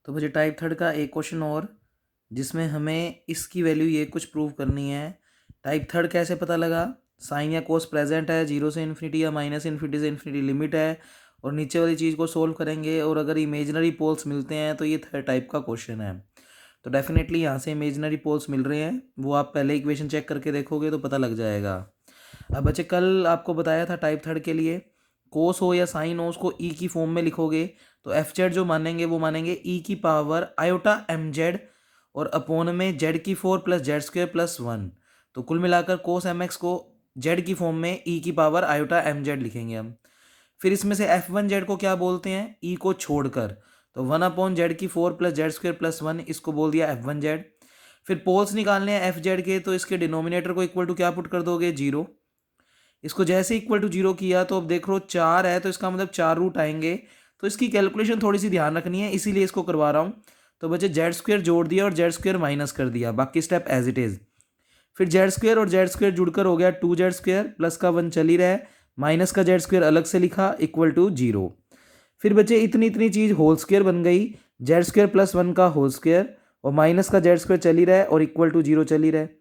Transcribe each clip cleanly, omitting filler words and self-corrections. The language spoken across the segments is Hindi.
तो मुझे टाइप थर्ड का एक क्वेश्चन और, जिसमें हमें इसकी वैल्यू ये कुछ प्रूव करनी है। टाइप थर्ड कैसे पता लगा? साइन या कोस प्रेजेंट है, जीरो से इन्फिनिटी या माइनस इन्फिनिटी से इन्फिनिटी लिमिट है, और नीचे वाली चीज़ को सोल्व करेंगे और अगर इमेजनरी पोल्स मिलते हैं तो ये थर्ड टाइप का क्वेश्चन है। तो डेफिनेटली यहाँ से इमेजनरी पोल्स मिल रहे हैं, वो आप पहले इक्वेशन चेक करके देखोगे तो पता लग जाएगा। अब बच्चे कल आपको बताया था टाइप थर्ड के लिए कोस हो या साइन हो उसको ई की फॉर्म में लिखोगे तो एफ जेड जो मानेंगे वो मानेंगे ई की पावर आयोटा एम जेड और अपोन में जेड की four plus Z square plus one. तो कुल मिलाकर कोस एम एक्स को जेड की फॉर्म में ई की पावर आयोटा एम जेड लिखेंगे हम। फिर इसमें से एफ वन जेड को क्या बोलते हैं? ई को छोड़कर, तो वन अपॉन जेड की four plus Z square plus one, इसको बोल दिया एफ वन जेड। फिर पोल्स निकालने हैं एफ जेड के, तो इसके डिनोमिनेटर को इक्वल टू क्या पुट कर दोगे? जीरो। इसको जैसे इक्वल टू जीरो किया तो अब देख लो चार है तो इसका मतलब चार रूट आएंगे। तो इसकी कैलकुलेशन थोड़ी सी ध्यान रखनी है, इसीलिए इसको करवा रहा हूँ। तो बच्चे जेड स्क्वेयर जोड़ दिया और जेड स्क्वेयर माइनस कर दिया, बाकी स्टेप एज इट इज़। फिर जेड स्क्वेयर और जेड स्क्वेयर जुड़कर हो गया टू जेड स्क्वेयर, प्लस का वन चल ही रहा है, माइनस का जेड स्क्वेयर अलग से लिखा इक्वल टू जीरो। फिर बच्चे इतनी इतनी चीज़ होल स्क्वेयर बन गई, जेड स्क्वेयर प्लस वन का होल स्क्वेयर और माइनस का जेड स्क्वेयर चल ही रहा है और इक्वल टू जीरो चल ही रहा है।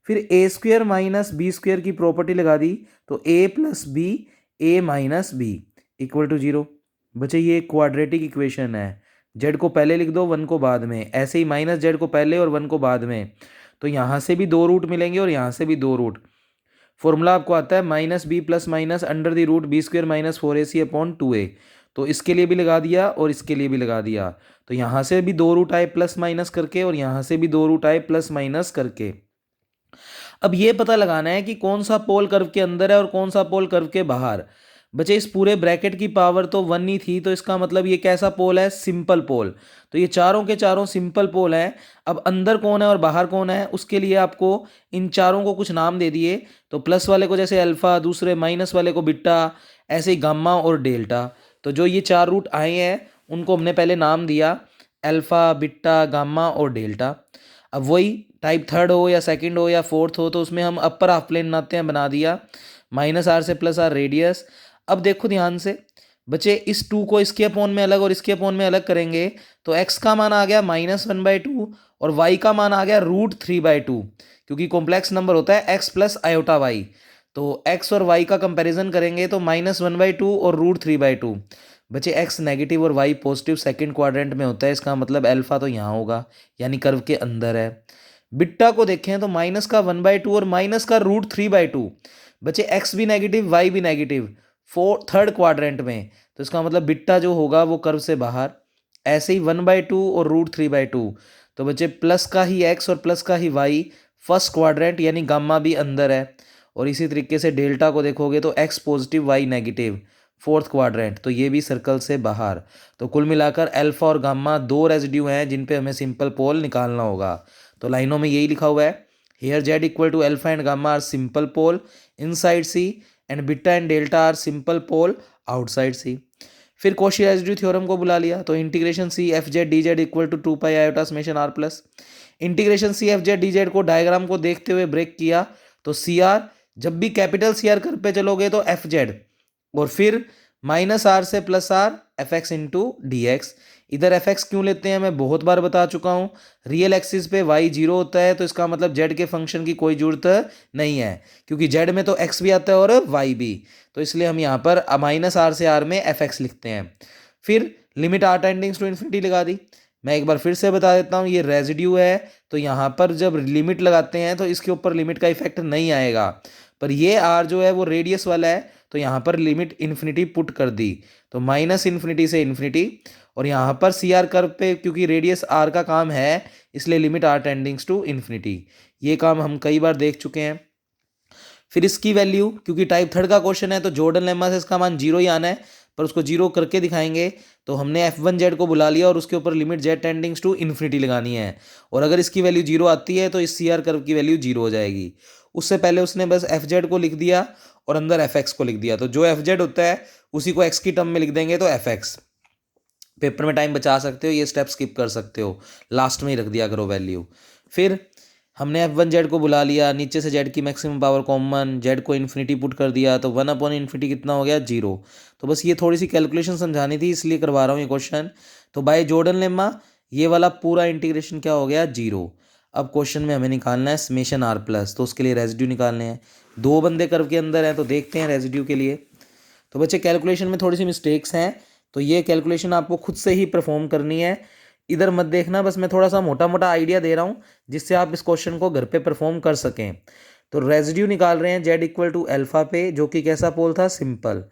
फिर A square minus B square की प्रॉपर्टी लगा दी, तो A plus B A minus B equal to zero. बच्चे ये क्वाड्रेटिक इक्वेशन है, जेड को पहले लिख दो वन को बाद में, ऐसे ही माइनस जेड को पहले और वन को बाद में। तो यहाँ से भी दो रूट मिलेंगे और यहाँ से भी दो रूट। फॉर्मूला आपको आता है minus B plus minus under the root B square minus four A C upon two A. तो इसके लिए भी लगा दिया और इसके लिए भी लगा दिया, तो यहाँ से भी दो रूट आए प्लस माइनस करके और यहाँ से भी दो रूट आए प्लस माइनस करके। अब ये पता लगाना है कि कौन सा पोल कर्व के अंदर है और कौन सा पोल कर्व के बाहर। बच्चे इस पूरे ब्रैकेट की पावर तो वन ही थी, तो इसका मतलब ये कैसा पोल है? सिंपल पोल। तो ये चारों के चारों सिंपल पोल हैं। अब अंदर कौन है और बाहर कौन है उसके लिए आपको इन चारों को कुछ नाम दे दिए। तो प्लस वाले को जैसे अल्फा, दूसरे माइनस वाले को बीटा, ऐसे ही गामा और डेल्टा। तो जो ये चार रूट आए हैं उनको हमने पहले नाम दिया अल्फा, बीटा, गामा और डेल्टा। अब वही टाइप थर्ड हो या सेकंड हो या फोर्थ हो तो उसमें हम अपर हाफ प्लेन बनाते हैं, बना दिया माइनस आर से प्लस आर रेडियस। अब देखो ध्यान से बच्चे, इस टू को इसके अपोन में अलग और इसके अपोन में अलग करेंगे तो x का मान आ गया माइनस वन बाई टू और y का मान आ गया रूट थ्री बाई टू, क्योंकि कॉम्प्लेक्स नंबर होता है x प्लस आयोटा वाई। तो x और y का कंपैरिजन करेंगे तो माइनस वन बाई टू और रूट थ्री बाई टू। बच्चे x नेगेटिव और y पॉजिटिव सेकंड क्वाड्रेंट में होता है, इसका मतलब अल्फा तो यहाँ होगा यानी कर्व के अंदर है। बिट्टा को देखें तो माइनस का वन बाई टू और माइनस का रूट थ्री बाई टू। बच्चे x भी नेगेटिव y भी नेगेटिव थर्ड क्वाड्रेंट में, तो इसका मतलब बिट्टा जो होगा वो कर्व से बाहर। ऐसे ही वन बाई टू और रूट थ्री बाई टू, तो बच्चे प्लस का ही x और प्लस का ही y फर्स्ट क्वाड्रेंट यानी गामा भी अंदर है। और इसी तरीके से डेल्टा को देखोगे तो x positive y negative fourth quadrant, तो ये भी सर्कल से बाहर। तो कुल मिलाकर अल्फा और गामा दो रेजिड्यू हैं जिन पे हमें सिंपल पोल निकालना होगा। तो लाइनों में यही लिखा हुआ है, here Z equal to alpha and gamma are simple pole inside C and beta and delta are simple pole outside C. फिर कॉशी रेजिड्यू थ्योरम को बुला लिया, तो integration C F Z D Z equal to two pi iota summation R plus. Integration C F Z D Z को डायग्राम को देखते हुए ब्रेक किया, तो सी आर जब भी कैपिटल सी आर कर पे चलोगे तो एफ जेड और फिर माइनस आर से plus R F x into D x. इधर एफ एक्स क्यों लेते हैं मैं बहुत बार बता चुका हूँ, रियल एक्सिस पे वाई जीरो होता है तो इसका मतलब जेड के फंक्शन की कोई जरूरत नहीं है, क्योंकि जेड में तो एक्स भी आता है और वाई भी। तो इसलिए हम यहाँ पर माइनस आर से आर में एफ एक्स लिखते हैं। फिर लिमिट आर टेंडिंग्स टू इन्फिनिटी लगा दी। मैं एक बार फिर से बता देता हूँ, ये रेजिड्यू है तो यहाँ पर जब लिमिट लगाते हैं तो इसके ऊपर लिमिट का इफेक्ट नहीं आएगा, पर ये आर जो है वो रेडियस वाला है तो यहाँ पर लिमिट इन्फिनिटी पुट कर दी, तो माइनस इन्फिनिटी से इन्फिनिटी। और यहाँ पर सी आर कर्व पे क्योंकि रेडियस आर का काम है इसलिए लिमिट आर टेंडिंग्स टू इन्फिनिटी। ये काम हम कई बार देख चुके हैं। फिर इसकी वैल्यू, क्योंकि टाइप थर्ड का क्वेश्चन है तो जॉर्डन लेम्मा से इसका मान जीरो ही आना है, पर उसको जीरो करके दिखाएंगे। तो हमने एफ वन जेड को बुला लिया और उसके ऊपर limit Z tends to infinity लगानी है, और अगर इसकी वैल्यू जीरो आती है तो इस सी आर कर्व की वैल्यू जीरो हो जाएगी। उससे पहले उसने बस एफ जेड को लिख दिया और अंदर एफ एक्स को लिख दिया, तो जो एफ जेड होता है उसी को एक्स की टर्म में लिख देंगे तो एफ एक्स। पेपर में टाइम बचा सकते हो, ये स्टेप स्किप कर सकते हो, लास्ट में ही रख दिया करो वैल्यू। फिर हमने एफ वन जेड को बुला लिया, नीचे से जेड की मैक्सिमम पावर कॉमन, जेड को इन्फिनिटी पुट कर दिया तो वन अपॉन इन्फिनिटी कितना हो गया? जीरो। तो बस ये थोड़ी सी कैलकुलेशन समझानी थी इसलिए करवा रहा हूँ ये क्वेश्चन। तो बाय जॉर्डन लेम्मा ये वाला पूरा इंटीग्रेशन क्या हो गया, 0। अब क्वेश्चन में हमें निकालना है समेशन आर प्लस, तो उसके लिए रेजिड्यू निकालने हैं। दो बंदे कर्व के अंदर हैं तो देखते हैं रेजिड्यू के लिए। तो बच्चे कैलकुलेशन में थोड़ी सी मिस्टेक्स हैं, तो ये कैलकुलेशन आपको खुद से ही परफॉर्म करनी है, इधर मत देखना। बस मैं थोड़ा सा मोटा मोटा आइडिया दे रहा हूँ जिससे आप इस क्वेश्चन को घर पे परफॉर्म कर सकें। तो रेजिड्यू निकाल रहे हैं जेड इक्वल टू अल्फा पे, जो कि कैसा पोल था, सिंपल।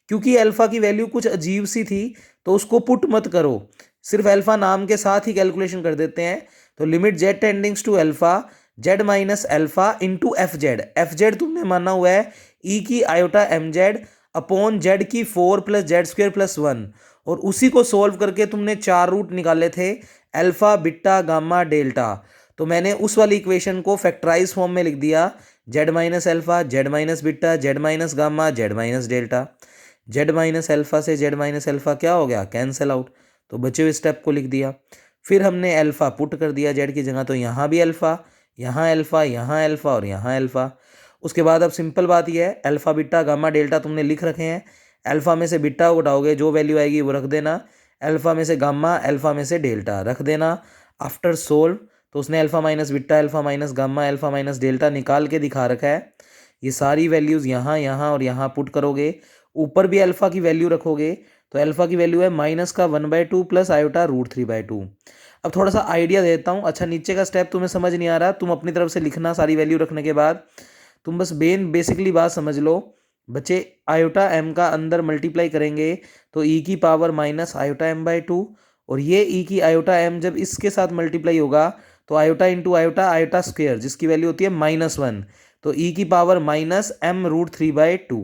क्योंकि अल्फा की वैल्यू कुछ अजीब सी थी तो उसको पुट मत करो, सिर्फ अल्फा नाम के साथ ही कैलकुलेशन कर देते हैं। तो limit Z tends to alpha Z minus alpha into F Z तुमने माना हुआ है ई की iota M Z upon Z की 4 प्लस जेड स्क्वेयर प्लस 1, और उसी को सोल्व करके तुमने 4 रूट निकाले थे, अल्फा बीटा गामा डेल्टा। तो मैंने उस वाली इक्वेशन को फैक्टराइज फॉर्म में लिख दिया, Z minus alpha Z minus beta Z minus gamma Z minus delta. Z minus alpha से जेड माइनस अल्फा क्या हो गया, कैंसिल आउट। तो बचे हुए स्टेप को लिख दिया। फिर हमने अल्फा पुट कर दिया जेड की जगह, तो यहाँ भी अल्फा, यहाँ अल्फा, यहाँ अल्फा और यहाँ अल्फा। उसके बाद अब सिंपल बात यह है, अल्फा बीटा गामा डेल्टा तुमने लिख रखे हैं, अल्फा में से बीटा उठाओगे जो वैल्यू आएगी वो रख देना, अल्फा में से गामा अल्फा में से डेल्टा रख देना। आफ्टर सोल्व तो उसने alpha minus beta alpha minus gamma alpha minus delta निकाल के दिखा रखा है। ये सारी वैल्यूज़ यहाँ यहाँ और यहाँ पुट करोगे, ऊपर भी अल्फा की वैल्यू रखोगे, तो अल्फा की वैल्यू है माइनस का 1/2 प्लस आयोटा √3/2। अब थोड़ा सा आइडिया देता हूँ। अच्छा, नीचे का स्टेप तुम्हें समझ नहीं आ रहा, तुम अपनी तरफ से लिखना सारी वैल्यू रखने के बाद। तुम बस बेसिकली बात समझ लो बच्चे, आयोटा एम का अंदर मल्टीप्लाई करेंगे तो ई की पावर माइनस आयोटा m/2, और ये ई की आयोटा एम जब इसके साथ मल्टीप्लाई होगा तो iota into iota iota square जिसकी वैल्यू होती है -1, तो ई की पावर माइनस m√3/2।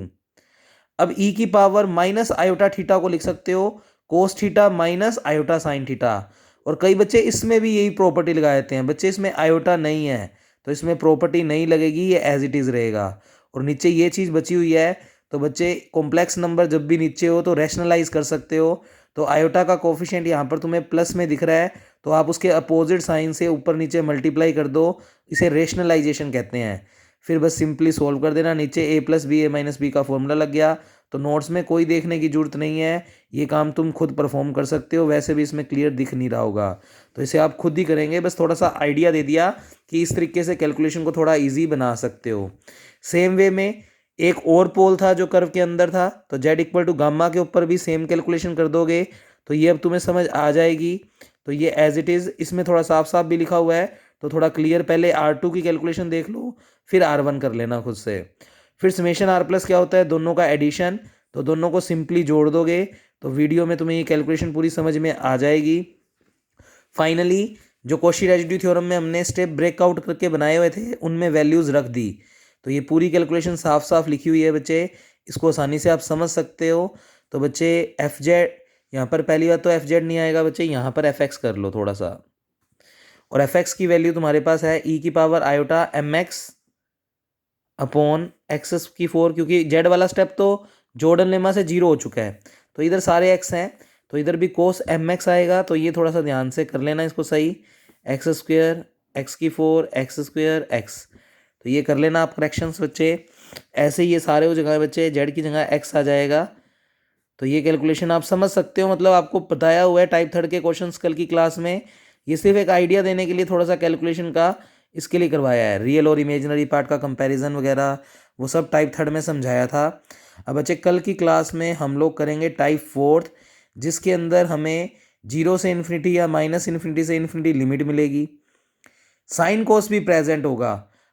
अब ई की पावर माइनस आयोटा थीटा को लिख सकते हो cos theta minus iota sine theta. और कई बच्चे इसमें भी यही प्रॉपर्टी लगा देते हैं, बच्चे इसमें आयोटा नहीं है तो इसमें प्रॉपर्टी नहीं लगेगी, ये एज इट इज़ रहेगा। और नीचे ये चीज़ बची हुई है, तो बच्चे कॉम्प्लेक्स नंबर जब भी नीचे हो तो रैशनलाइज कर सकते हो। तो आयोटा का कोफिशिएंट यहाँ पर तुम्हें प्लस में दिख रहा है, तो आप उसके अपोजिट साइन से ऊपर नीचे मल्टीप्लाई कर दो, इसे रेशनलाइजेशन कहते हैं। फिर बस सिंपली सोल्व कर देना, नीचे a+b का फॉर्मूला लग गया। तो नोट्स में कोई देखने की जरूरत नहीं है, ये काम तुम खुद परफॉर्म कर सकते हो, वैसे भी इसमें क्लियर दिख नहीं रहा होगा तो इसे आप खुद ही करेंगे। बस थोड़ा सा आइडिया दे दिया कि इस तरीके से कैलकुलेशन को थोड़ा ईजी बना सकते हो। सेम वे में एक और पोल था जो कर्व के अंदर था, तो जेड इक्वल टू गामा के ऊपर भी सेम कैलकुलेशन कर दोगे तो ये अब तुम्हें समझ आ जाएगी। तो ये एज इट इज़, इसमें थोड़ा साफ साफ भी लिखा हुआ है तो थोड़ा क्लियर, पहले R2 की कैलकुलेशन देख लो फिर R1 कर लेना खुद से। फिर समेशन आर प्लस क्या होता है, दोनों का एडिशन, तो दोनों को सिंपली जोड़ दोगे तो वीडियो में तुम्हें ये कैलकुलेशन पूरी समझ में आ जाएगी। फाइनली जो कॉशी रेजिड्यू थ्योरम में हमने स्टेप ब्रेकआउट करके बनाए हुए थे उनमें वैल्यूज़ रख दी, तो ये पूरी कैलकुलेशन साफ साफ लिखी हुई है बच्चे, इसको आसानी से आप समझ सकते हो। तो बच्चे एफ जेड, यहाँ पर पहली बात तो एफ जेड नहीं आएगा बच्चे, यहाँ पर एफ एक्स कर लो थोड़ा सा, और एफ एक्स की वैल्यू तुम्हारे पास है ई की power iota M X upon X की 4, क्योंकि जेड वाला स्टेप तो जॉर्डन लेमा से 0 हो चुका है, तो इधर सारे एक्स हैं तो इधर भी कोस एम एक्स आएगा, तो ये थोड़ा सा ध्यान से कर लेना इसको सही, एक्स स्क्वेयर एक्स की 4 एक्स स्क्वेयर एक्स, तो ये कर लेना आप करेक्शंस बच्चे। ऐसे ही ये सारे हो जगह बच्चे जेड की जगह एक्स आ जाएगा, तो ये कैलकुलेशन आप समझ सकते हो, मतलब आपको बताया हुआ है टाइप थर्ड के क्वेश्चंस कल की क्लास में, ये सिर्फ एक आइडिया देने के लिए थोड़ा सा कैलकुलेशन का इसके लिए करवाया है। रियल और इमेजिनरी पार्ट का कंपैरिजन वगैरह वो सब टाइप थर्ड में समझाया था। अब बच्चे कल की क्लास में हम लोग करेंगे टाइप फोर्थ, जिसके अंदर हमें 0 से इन्फिनिटी या -∞ से इन्फिनिटी लिमिट मिलेगी, साइन कोस भी प्रेजेंट होगा।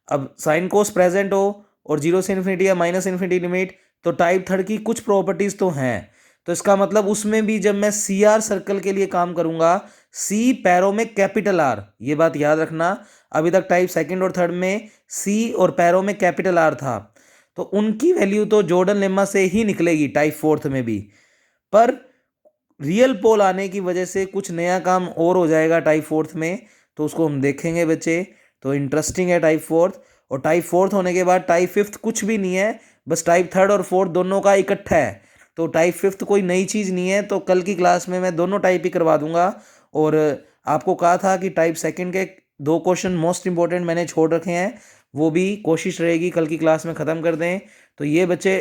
अब साइन कोस प्रेजेंट हो और 0 से इन्फिनिटी या -∞ लिमिट, तो टाइप थर्ड की कुछ प्रॉपर्टीज़ तो हैं, तो इसका मतलब उसमें भी जब मैं सी आर सर्कल के लिए काम करूंगा, सी पैरों में कैपिटल आर, ये बात याद रखना। अभी तक टाइप सेकंड और थर्ड में सी और पैरों में कैपिटल आर था, तो उनकी वैल्यू तो जॉर्डन लेमा से ही निकलेगी टाइप फोर्थ में भी, पर रियल पोल आने की वजह से कुछ नया काम और हो जाएगा टाइप फोर्थ में, तो उसको हम देखेंगे बच्चे। तो इंटरेस्टिंग है टाइप फोर्थ, और टाइप फोर्थ होने के बाद टाइप फिफ्थ कुछ भी नहीं है, बस टाइप थर्ड और फोर्थ दोनों का इकट्ठा है, तो टाइप फिफ्थ कोई नई चीज़ नहीं है। तो कल की क्लास में मैं दोनों टाइप ही करवा दूंगा, और आपको कहा था कि टाइप सेकंड के 2 क्वेश्चन मोस्ट इंपॉर्टेंट मैंने छोड़ रखे हैं, वो भी कोशिश रहेगी कल की क्लास में ख़त्म कर दें। तो ये बच्चे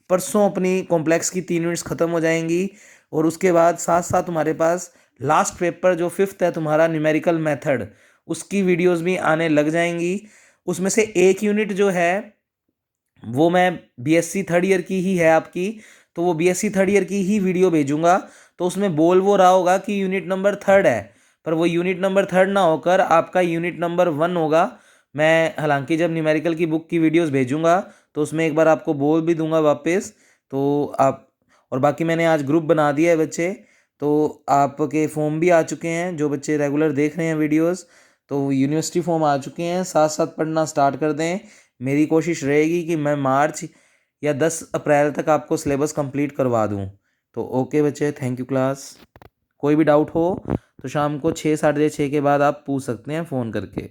परसों अपनी कॉम्प्लेक्स की 3 यूनिट्स ख़त्म हो जाएंगी, और उसके बाद साथ साथ तुम्हारे पास लास्ट पेपर जो 5th है तुम्हारा न्यूमेरिकल मेथड, उसकी वीडियोस भी आने लग जाएंगी। उसमें से एक यूनिट जो है वो मैं बीएससी थर्ड ईयर की ही है आपकी, तो वो बीएससी थर्ड ईयर की ही वीडियो भेजूंगा। तो उसमें बोल वो रहा होगा कि यूनिट नंबर 3rd है, पर वो यूनिट नंबर 3rd ना होकर आपका यूनिट नंबर 1 होगा। मैं हालांकि जब न्यूमेरिकल की बुक की वीडियोस भेजूंगा तो उसमें एक बार आपको बोल भी दूंगा वापस, तो आप, और बाकी मैंने आज ग्रुप बना दिया है बच्चे, तो आपके फॉर्म भी आ चुके हैं, जो बच्चे रेगुलर देख रहे हैं वीडियोस, तो यूनिवर्सिटी फॉर्म आ चुके हैं, साथ साथ पढ़ना स्टार्ट कर दें। मेरी कोशिश रहेगी कि मैं मार्च या 10 अप्रैल तक आपको सिलेबस कंप्लीट करवा दूं। तो ओके बच्चे, थैंक यू क्लास। कोई भी डाउट हो तो शाम को 6 साढ़े 6 के बाद आप पूछ सकते हैं फ़ोन करके।